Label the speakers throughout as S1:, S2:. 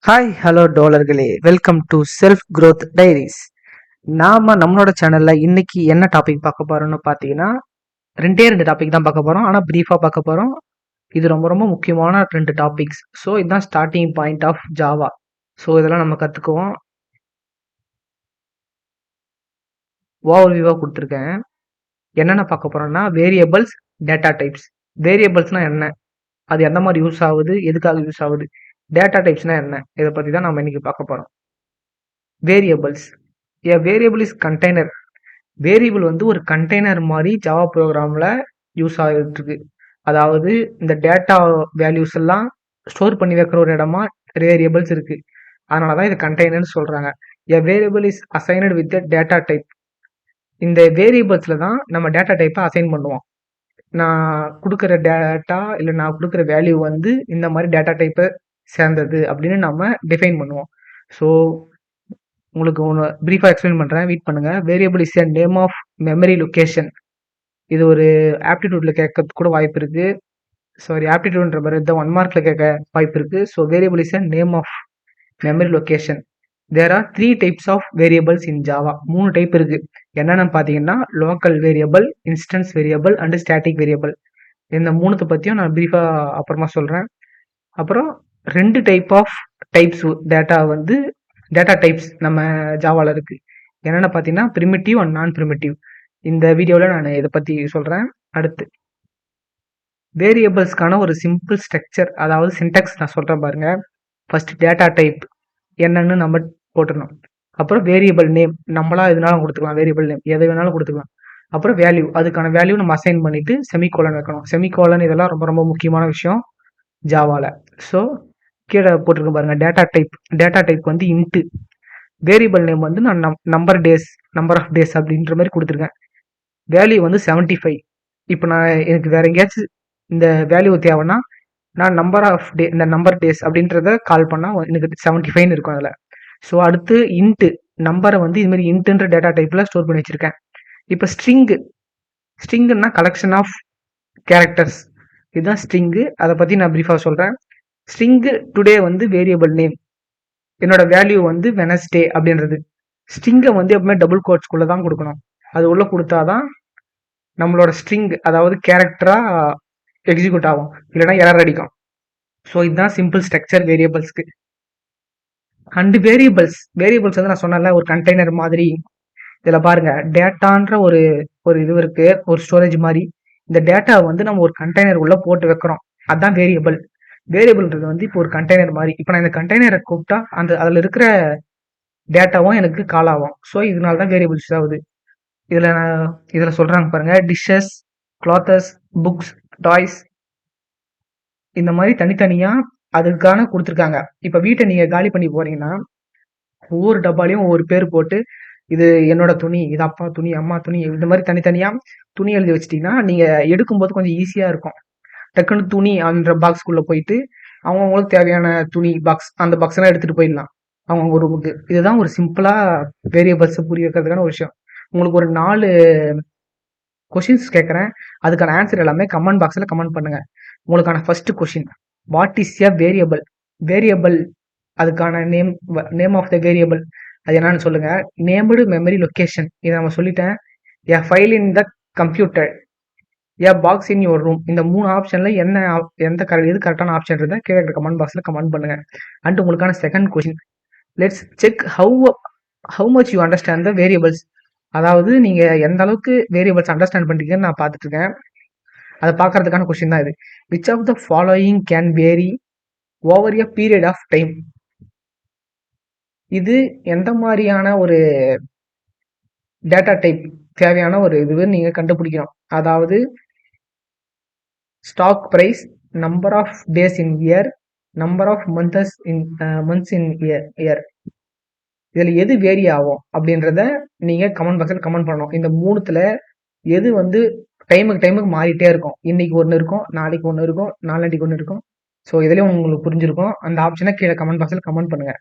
S1: Hi hello டோலர்களே, welcome to self growth diaries. நம்மளோட சேனல்ல இன்னைக்கு என்ன டாபிக் பார்க்க போறோம்னு பார்த்தீங்கன்னா, ரெண்டு டாபிக் தான் பார்க்க போறோம். ஆனால் பிரீஃபா பார்க்க போறோம். இது ரொம்ப ரொம்ப முக்கியமான ரெண்டு டாபிக்ஸ். ஸோ இதுதான் starting point of Java. So இதெல்லாம் நம்ம கற்றுக்குவோம். ஓவர் வியூவாக கொடுத்துருக்கேன். என்னென்ன பார்க்க போறோம்னா, வேரியபிள்ஸ், டேட்டா டைப்ஸ். வேரியபிள்ஸ்னா என்ன, அது எந்த மாதிரி யூஸ் ஆகுது, எதுக்காக யூஸ் ஆகுது, டேட்டா டைப்ஸ்னா என்ன, இதை பற்றி தான் நம்ம இன்னைக்கு பார்க்க போறோம். Variables. A variable is container. Variable வந்து ஒரு கண்டெய்னர் மாதிரி ஜாவா ப்ரோக்ராமில் யூஸ் ஆகிட்டு இருக்கு. அதாவது இந்த டேட்டா வேல்யூஸ் எல்லாம் ஸ்டோர் பண்ணி வைக்கிற ஒரு இடமா வேரியபிள்ஸ் இருக்கு. அதனால தான் இது கண்டெய்னர்னு சொல்றாங்க. A variable is assigned with a data type. இந்த வேரியபிள்ஸில் தான் நம்ம டேட்டா டைப்பை அசைன் பண்ணுவோம். நான் கொடுக்குற டேட்டா இல்லை நான் கொடுக்குற வேல்யூ வந்து இந்த மாதிரி டேட்டா டைப்பை சேர்ந்தது அப்படின்னு நம்ம டிஃபைன் பண்ணுவோம். ஸோ உங்களுக்கு ஒன்று ப்ரீஃபாக எக்ஸ்பிளைன் பண்ணுறேன், வெயிட் பண்ணுங்கள். Variable is a name of memory location. இது ஒரு ஆப்டிடியூட்ல கேட்கறது கூட வாய்ப்பு இருக்கு. சாரி, ஆப்டிடியூட்ன்ற மாதிரி இந்த 1 மார்க்ல கேட்க வாய்ப்பு இருக்கு. So variable is a name of memory location. There are 3 types of variables in Java. 3 type இருக்கு. என்னென்னு பார்த்தீங்கன்னா, local variable, instance variable and static variable. இந்த மூணுத்தை பற்றியும் நான் ப்ரீஃபா அப்புறமா சொல்கிறேன். அப்புறம் 2 type of types data types நம்ம ஜாவால இருக்கு. என்னென்ன பார்த்தீங்கன்னா, பிரிமிட்டிவ் அண்ட் நான் பிரிமிட்டிவ். இந்த வீடியோவில் நான் இதை பற்றி சொல்கிறேன். அடுத்து வேரியபிள்ஸ்க்கான ஒரு சிம்பிள் ஸ்ட்ரக்சர், அதாவது சின்டாக்ஸ் நான் சொல்கிறேன் பாருங்க. ஃபர்ஸ்ட் டேட்டா டைப் என்னன்னு நம்ம போட்டுடணும். அப்புறம் வேரியபிள் நேம், நம்மளா எதுனாலும் கொடுத்துக்கலாம். வேரியபிள் நேம் எதை வேணாலும் கொடுத்துக்கலாம். அப்புறம் வேல்யூ, அதுக்கான வேல்யூ நம்ம அசைன் பண்ணிட்டு செமிகோலன் வைக்கணும். செமிகோலன் இதெல்லாம் ரொம்ப ரொம்ப முக்கியமான விஷயம் ஜாவால. ஸோ கீழே போட்டிருக்க பாருங்க, டேட்டா டைப் வந்து இன்ட்டு. வேரியபிள் நேம் வந்து நான் நம்பர் ஆஃப் டேஸ் அப்படின்ற மாதிரி கொடுத்துருக்கேன். வேல்யூ வந்து 75. இப்போ நான் எனக்கு வேற எங்கேயாச்சும் இந்த வேல்யூ தேவைன்னா நான் நம்பர் டேஸ் அப்படின்றத கால் பண்ணால் எனக்கு 75 இருக்கும் அதில். ஸோ அடுத்து இன்ட்டு, நம்பரை வந்து இது மாதிரி இன்ட்டுன்ற டேட்டா டைப்பில் ஸ்டோர் பண்ணி வச்சிருக்கேன். இப்போ ஸ்ட்ரிங்குன்னா கலெக்ஷன் ஆஃப் கேரக்டர்ஸ். இதுதான் ஸ்ட்ரிங்கு. அதை பற்றி நான் ப்ரீஃபாக சொல்கிறேன். ஸ்ட்ரிங்கு டுடே வந்து வேரியபிள் நேம், என்னோட வேல்யூ வந்து வெனஸ்டே அப்படின்றது. ஸ்ட்ரிங்கை வந்து எப்பவுமே டபுள் கோட்ஸ்குள்ளே தான் கொடுக்கணும். அது உள்ள கொடுத்தாதான் நம்மளோட ஸ்ட்ரிங், அதாவது கேரக்டரா எக்ஸிக்யூட் ஆகும், இல்லைன்னா எரர் அடிக்கும். ஸோ இதுதான் சிம்பிள் ஸ்ட்ரக்சர் வேரியபிள்ஸ்க்கு. அண்ட் வேரியபிள்ஸ் வந்து நான் சொன்னல ஒரு கண்டெய்னர் மாதிரி. இதில் பாருங்க, டேட்டான்ற ஒரு இது இருக்கு, ஒரு ஸ்டோரேஜ் மாதிரி. இந்த டேட்டா வந்து நம்ம ஒரு கண்டெய்னர் உள்ள போட்டு வைக்கிறோம், அதுதான் வேரியபிள்ன்றது வந்து இப்போ ஒரு கண்டெய்னர் மாதிரி. இப்போ நான் இந்த கண்டெய்னரை கூப்பிட்டா அதில் இருக்கிற டேட்டாவும் எனக்கு கால் ஆகும். ஸோ இதனால தான் வேரியபிள்ஸ் ஆகுது. இதில் சொல்றாங்க பாருங்க, டிஷ்ஷஸ், கிளாத்தஸ், புக்ஸ், டாய்ஸ், இந்த மாதிரி தனித்தனியா அதுக்கான கொடுத்துருக்காங்க. இப்போ வீட்டை நீங்க காலி பண்ணி போறீங்கன்னா ஒவ்வொரு டப்பாலையும் ஒவ்வொரு பேர் போட்டு, இது என்னோட துணி, இது அப்பா துணி, அம்மா துணி, இந்த மாதிரி தனித்தனியா துணி எழுதி வச்சிட்டீங்கன்னா நீங்க எடுக்கும்போது கொஞ்சம் ஈஸியா இருக்கும். டக்குன்னு துணி அந்த பாக்ஸ்குள்ள போயிட்டு அவங்களுக்கு தேவையான துணி பாக்ஸ், அந்த பாக்ஸ் எல்லாம் எடுத்துட்டு போயிடலாம் அவங்க ரூமுக்கு. இதுதான் ஒரு சிம்பிளா வேரியபிள்ஸ் புரிய வைக்கிறதுக்கான ஒரு விஷயம். உங்களுக்கு ஒரு 4 கொஷின்ஸ் கேட்குறேன், அதுக்கான ஆன்சர் எல்லாமே கமெண்ட் பாக்ஸில் கமெண்ட் பண்ணுங்க. உங்களுக்கான first question, what is a variable? அதுக்கான நேம் ஆஃப் த வேரியபிள் அது என்னன்னு சொல்லுங்க. நேம்டு மெமரி லொக்கேஷன், இதை நம்ம சொல்லிட்டேன். எ file in the computer, a box in your room. இந்த 3 ஆப்ஷன்ல எது கரெக்டான ஆப்ஷன் இருந்தா கீழே கமெண்ட் பாக்ஸ்ல கமெண்ட் பண்ணுங்க. அண்ட் உங்களுக்கான second question, let's check how much you understand the variables. அதாவது நீங்க எந்த அளவுக்கு வேரியபிள்ஸ் அண்டர்ஸ்டாண்ட் பண்றீங்கன்னு நான் பார்த்துட்டு இருக்கேன். அதை பார்க்கறதுக்கான கொஸ்டின் தான் இது. Which of the following can vary over a period of time. இது எந்த மாதிரியான ஒரு டேட்டா டைப் தேவையான ஒரு இது நீங்க கண்டுபிடிக்கணும். அதாவது stock price, number of days in year, number of months in year. இதுல எது வேரி ஆகும் அப்படின்றத நீங்க கமெண்ட் பாக்ஸ்ல கமெண்ட் பண்ணணும். இந்த 3த்துல எது வந்து டைமுக்கு மாறிட்டே இருக்கும். இன்னைக்கு ஒன்று இருக்கும், நாளைக்கு ஒன்று இருக்கும், நாளன்னைக்கு ஒன்று இருக்கும். ஸோ இதுலயும் உங்களுக்கு புரிஞ்சிருக்கும். அந்த ஆப்ஷனை கீழே கமெண்ட் பாக்ஸ்ல கமெண்ட் பண்ணுங்க.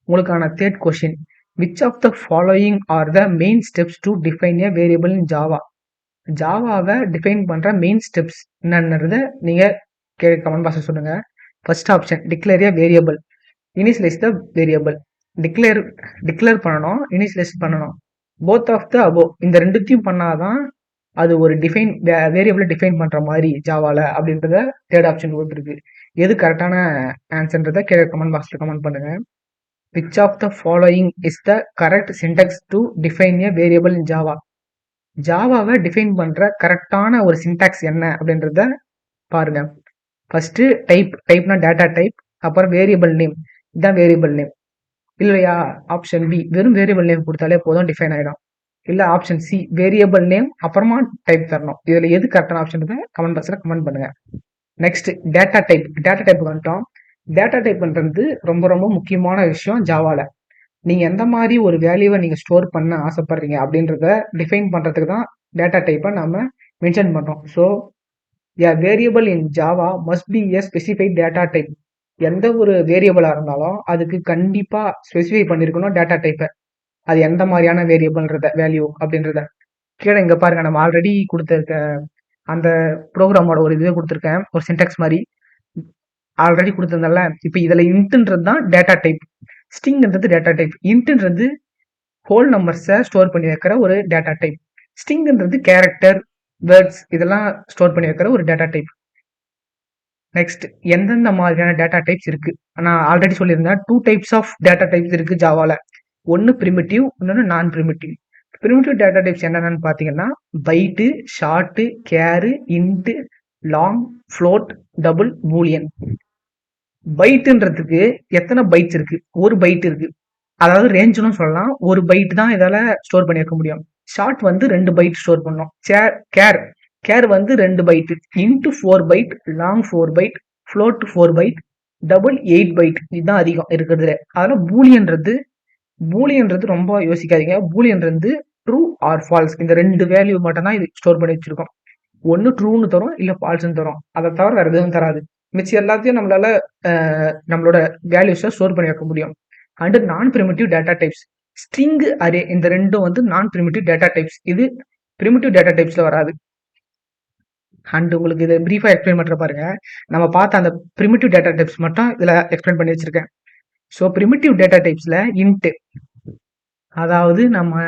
S1: உங்களுக்கான third question, which of the following are the main steps to define a variable in Java. ஜாவாவை டிஃபைன் பண்ற மெயின் ஸ்டெப்ஸ் என்னன்றத நீங்க கீழே கமெண்ட் பாக்ஸ்ல சொல்லுங்க. First option, declare a variable. Initialize the variable. Declare declare பண்ணணும், இனிஷியலைஸ் பண்ணணும். Both of the above இந்த ரெண்டுத்தையும் பண்ணாதான் அது ஒரு டிஃபைன் வேரியபிளை டிஃபைன் பண்ற மாதிரி ஜாவால அப்படின்றத தேர்ட் ஆப்ஷன் கொடுத்துருக்கு. எது கரெக்டான ஆன்சர்ன்றதை கீழே கமெண்ட் பாக்ஸ்ல கமெண்ட் பண்ணுங்க. Which of the following is the correct syntax to define a variable in Java? ஜாவாவை டிஃபைன் பண்ற கரெக்டான ஒரு சின்டாக்ஸ் என்ன அப்படின்றத பாருங்க. ஃபர்ஸ்ட் டைப்னா டேட்டா டைப், அப்புறம் வேரியபிள் நேம், இதுதான் வேரியபிள் நேம். இல்லையா ஆப்ஷன் பி வெறும் வேரியபிள் நேம் கொடுத்தாலே போதும் டிஃபைன் ஆயிடும். இல்ல ஆப்ஷன் சி வேரியபிள் நேம் அப்புறமா டைப் தரணும். இதுல எது கரெக்டான ஆப்ஷன் கமெண்ட் பாக்ஸ்ல கமெண்ட் பண்ணுங்க. நெக்ஸ்ட் டேட்டா டைப் வந்துட்டோம். டேட்டா டைப்ன்றது ரொம்ப ரொம்ப முக்கியமான விஷயம் ஜாவால. நீங்க எந்த மாதிரி ஒரு வேல்யூவை நீங்க ஸ்டோர் பண்ண ஆசைப்படுறீங்க அப்படின்றத டிஃபைன் பண்றதுக்கு தான் டேட்டா டைப்பை நம்ம மென்ஷன் பண்றோம். So a variable in Java must be a specified data type. எந்த ஒரு வேரியபிளா இருந்தாலும் அதுக்கு கண்டிப்பா ஸ்பெசிஃபை பண்ணிருக்கணும் டேட்டா டைப்பை. அது எந்த மாதிரியான வேரியபிள்ன்றத வேல்யூ அப்படின்றத கீழே இங்க பாருங்க, நம்ம ஆல்ரெடி கொடுத்துருக்க அந்த ப்ரோக்ராமோட ஒரு இதுவே கொடுத்துருக்கேன், ஒரு சின்டாக்ஸ் மாதிரி ஆல்ரெடி கொடுத்துருந்தல. இப்போ இதுல இன்ட்ன்றது தான் டேட்டா டைப், ஸ்ட்ரிங்ன்றது டேட்டா டைப், இன்ட்ன்றது ஹோல் நம்பர்ஸை ஸ்டோர் பண்ணி வைக்கிற ஒரு டேட்டா டைப், ஸ்ட்ரிங்ன்றது கேரக்டர் வேர்ட்ஸ் இதெல்லாம் ஸ்டோர் பண்ணி வைக்கிற ஒரு டேட்டா டைப். நெக்ஸ்ட் எந்தெந்த மாதிரியான டேட்டா டைப்ஸ் இருக்கு? நான் ஆல்ரெடி சொல்லியிருந்தேன் 2 டைப்ஸ் ஆஃப் டேட்டா டைப்ஸ் இருக்கு ஜாவால. ஒன்னு பிரிமிட்டிவ், இன்னொன்னு நான் பிரிமிட்டிவ். பிரிமிட்டிவ் டேட்டா டைப்ஸ் என்னென்னு பாத்தீங்கன்னா byte, short, char, int, long, float, double, boolean. பைட்டுன்றதுக்கு எத்தனை பைட்ஸ் இருக்கு? ஒரு பைட் இருக்கு, அதாவது ரேஞ்சுன்னு சொல்லலாம். ஒரு பைட் தான் இதால ஸ்டோர் பண்ணி வைக்க முடியும். ஷார்ட் வந்து 2 பைட் ஸ்டோர் பண்ணோம். கேர் வந்து 2 byte, into 4 byte, long 4 byte, float 4 byte, double 8 byte. இதுதான் அதிகம் இருக்கிறதுல. அதனால பூலியன்றது ரொம்ப யோசிக்காதீங்க. பூலியன்றது ட்ரூ ஆர் ஃபால்ஸ், இந்த 2 வேல்யூ மட்டும் தான் இது ஸ்டோர் பண்ணி வச்சிருக்கோம். ஒன்னு ட்ரூன்னு தரும், இல்ல ஃபால்ஸ்ன்னு தரும். அதை தவிர வேற எதுவும் தராது. மிச்சம் எல்லாத்தையும் நம்மளோட வேல்யூஸை ஸ்டோர் பண்ணி வைக்க முடியும். அண்ட் நான் primitive data types, string, array, இந்த ரெண்டும் வந்து நான் பிரிமிட்டிவ் டேட்டா டைப்ஸ். இது பிரிமிட்டிவ் டேட்டா டைப்ஸ்ல வராது. அண்ட் உங்களுக்கு இதை பிரீஃபா எக்ஸ்பிளைன் பண்ற பாருங்க. நம்ம பார்த்த அந்த பிரிமிட்டிவ் டேட்டா டைப்ஸ் மட்டும் இதுல எக்ஸ்பிளைன் பண்ணி வச்சிருக்கேன். ஸோ பிரிமிட்டிவ் டேட்டா டைப்ஸ்ல இன்ட், அதாவது நம்ம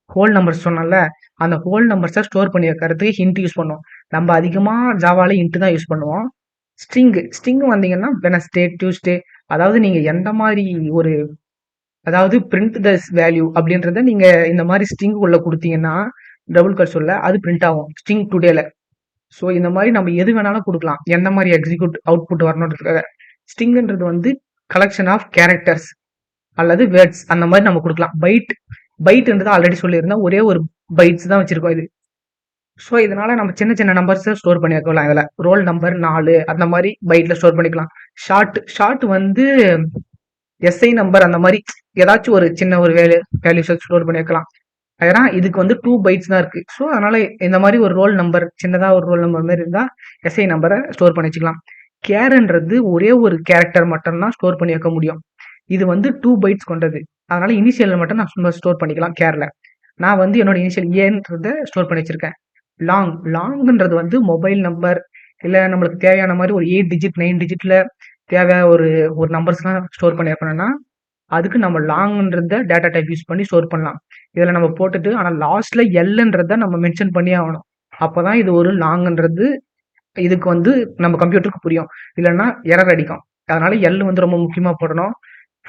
S1: ஹோல் நம்பர்ஸ் சொன்னோம்ல, அந்த ஹோல் நம்பர்ஸை ஸ்டோர் பண்ணி வைக்கிறதுக்கு ஹிண்ட் யூஸ் பண்ணுவோம். நம்ம அதிகமாக ஜாவால இன்ட் தான் யூஸ் பண்ணுவோம். ஸ்ட்ரிங் வந்தீங்கன்னா வெனஸ்டே, டியூஸ்டே, அதாவது நீங்க எந்த மாதிரி ஒரு, அதாவது பிரிண்ட் த வேல்யூ அப்படின்றத நீங்க இந்த மாதிரி ஸ்ட்ரிங் உள்ள கொடுத்தீங்கன்னா டபுள் கர்சர்ல அது பிரிண்ட் ஆகும் ஸ்ட்ரிங் டுடேல. ஸோ இந்த மாதிரி நம்ம எது வேணாலும் கொடுக்கலாம், எந்த மாதிரி எக்ஸிக்யூட் அவுட்புட் வரணுன்றதுக்காக. ஸ்ட்ரிங்ன்றது வந்து கலெக்ஷன் ஆஃப் கேரக்டர்ஸ் அல்லது வேர்ட்ஸ், அந்த மாதிரி நம்ம கொடுக்கலாம். பைட்ன்றது ஆல்ரெடி சொல்லியிருந்தா ஒரே ஒரு பைட்ஸ் தான் வச்சிருக்கோம் இது. ஸோ இதனால நம்ம சின்ன சின்ன நம்பர்ஸை ஸ்டோர் பண்ணி வைக்கலாம். இதில் ரோல் நம்பர் 4 அந்த மாதிரி பைட்ல ஸ்டோர் பண்ணிக்கலாம். ஷார்ட் வந்து எஸ்ஐ நம்பர், அந்த மாதிரி ஏதாச்சும் ஒரு சின்ன ஒரு வேல்யூஸை ஸ்டோர் பண்ணி வைக்கலாம். ஏன்னா இதுக்கு வந்து 2 பைட்ஸ் தான் இருக்கு. ஸோ அதனால இந்த மாதிரி ஒரு ரோல் நம்பர், சின்னதா ஒரு ரோல் நம்பர் மாதிரி இருந்தா எஸ்ஐ நம்பரை ஸ்டோர் பண்ணி வச்சுக்கலாம். கேர்ன்றது ஒரே ஒரு கேரக்டர் மட்டும் தான் ஸ்டோர் பண்ணி வைக்க முடியும். இது வந்து 2 பைட்ஸ் கொண்டது. அதனால இனிஷியல் மட்டும் நான் ஸ்டோர் பண்ணிக்கலாம் கேர்ல. நான் வந்து என்னோட இனிஷியல் ஏன்றத ஸ்டோர் பண்ணி வச்சிருக்கேன். லாங்ன்றது வந்து மொபைல் நம்பர், இல்ல நம்மளுக்கு தேவையான மாதிரி ஒரு 8 டிஜிட் 9 டிஜிட்ல தேவை ஒரு நம்பர்ஸ்லாம் ஸ்டோர் பண்ணி வைக்கணும்னா அதுக்கு நம்ம லாங்ன்றத டேட்டா டைப் யூஸ் பண்ணி ஸ்டோர் பண்ணலாம். இதுல நம்ம போட்டுட்டு, ஆனா லாஸ்ட்ல எல்ன்றத நம்ம மென்ஷன் பண்ணி ஆகணும். அப்பதான் இது ஒரு லாங்ன்றது இதுக்கு வந்து நம்ம கம்ப்யூட்டருக்கு புரியும். இல்லைன்னா எரர் அடிக்கும். அதனால எல் வந்து ரொம்ப முக்கியமா போடணும்.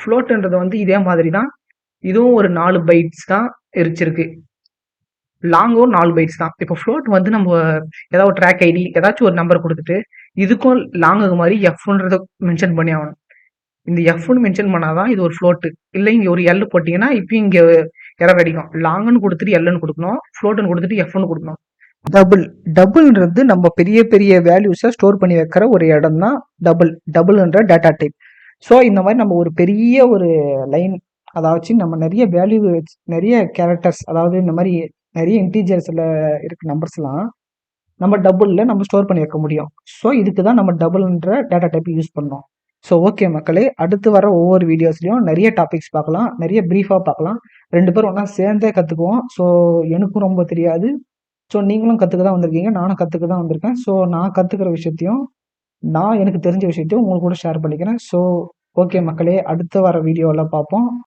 S1: ஃப்ளோட்ன்றது வந்து இதே மாதிரி தான், இதுவும் ஒரு 4 பைட்ஸ் தான் இருச்சிருக்கு. லாங்கும் 4 பைட்ஸ் தான். இப்போ ஃப்ளோட் வந்து நம்ம ஏதாவது ஒரு ட்ராக் ஐடி ஏதாச்சும் ஒரு நம்பர் கொடுத்துட்டு இதுக்கும் லாங்குக்கு மாதிரி எஃப்ன்றத மென்ஷன் பண்ணி ஆகணும். இந்த எஃப்னு மென்ஷன் பண்ணாதான் இது ஒரு ஃப்ளோட். இல்லை இங்க ஒரு எல் போட்டீங்கன்னா இப்பயும் இங்க எரர் அடிக்கும். லாங்னு கொடுத்துட்டு எல்னு கொடுக்கணும், ஃப்ளோட்னு கொடுத்துட்டு எஃப்னு கொடுக்கணும். டபுள்ன்றது நம்ம பெரிய பெரிய வேல்யூஸை ஸ்டோர் பண்ணி வைக்கிற ஒரு இடம் தான் டபுள்ன்ற டேட்டா டைப். ஸோ இந்த மாதிரி நம்ம ஒரு பெரிய ஒரு லைன், அதாவது நம்ம நிறைய வேல்யூ, நிறைய கேரக்டர்ஸ், அதாவது இந்த மாதிரி நிறைய இன்டீஜர்ஸ்ல இருக்க நம்பர்ஸ்லாம் நம்ம டபுள்ல நம்ம ஸ்டோர் பண்ணி வைக்க முடியும். ஸோ இதுக்கு தான் நம்ம டபுள்ன்ற டேட்டா டைப் யூஸ் பண்ணோம். ஸோ ஓகே மக்களே, அடுத்து வர ஒவ்வொரு வீடியோஸ்லையும் நிறைய டாபிக்ஸ் பார்க்கலாம், நிறைய ப்ரீஃபாக பார்க்கலாம். 2 பேரும் ஒன்றா சேர்ந்தே கற்றுக்குவோம். ஸோ எனக்கும் ரொம்ப தெரியாது, ஸோ நீங்களும் கற்றுக்க தான் வந்திருக்கீங்க, நானும் கற்றுக்க தான் வந்திருக்கேன். ஸோ நான் கற்றுக்கிற விஷயத்தையும், நான் எனக்கு தெரிஞ்ச விஷயத்தையும் உங்களுக்கு கூட ஷேர் பண்ணிக்கிறேன். ஸோ ஓகே மக்களே, அடுத்து வர வீடியோவில் பார்ப்போம்.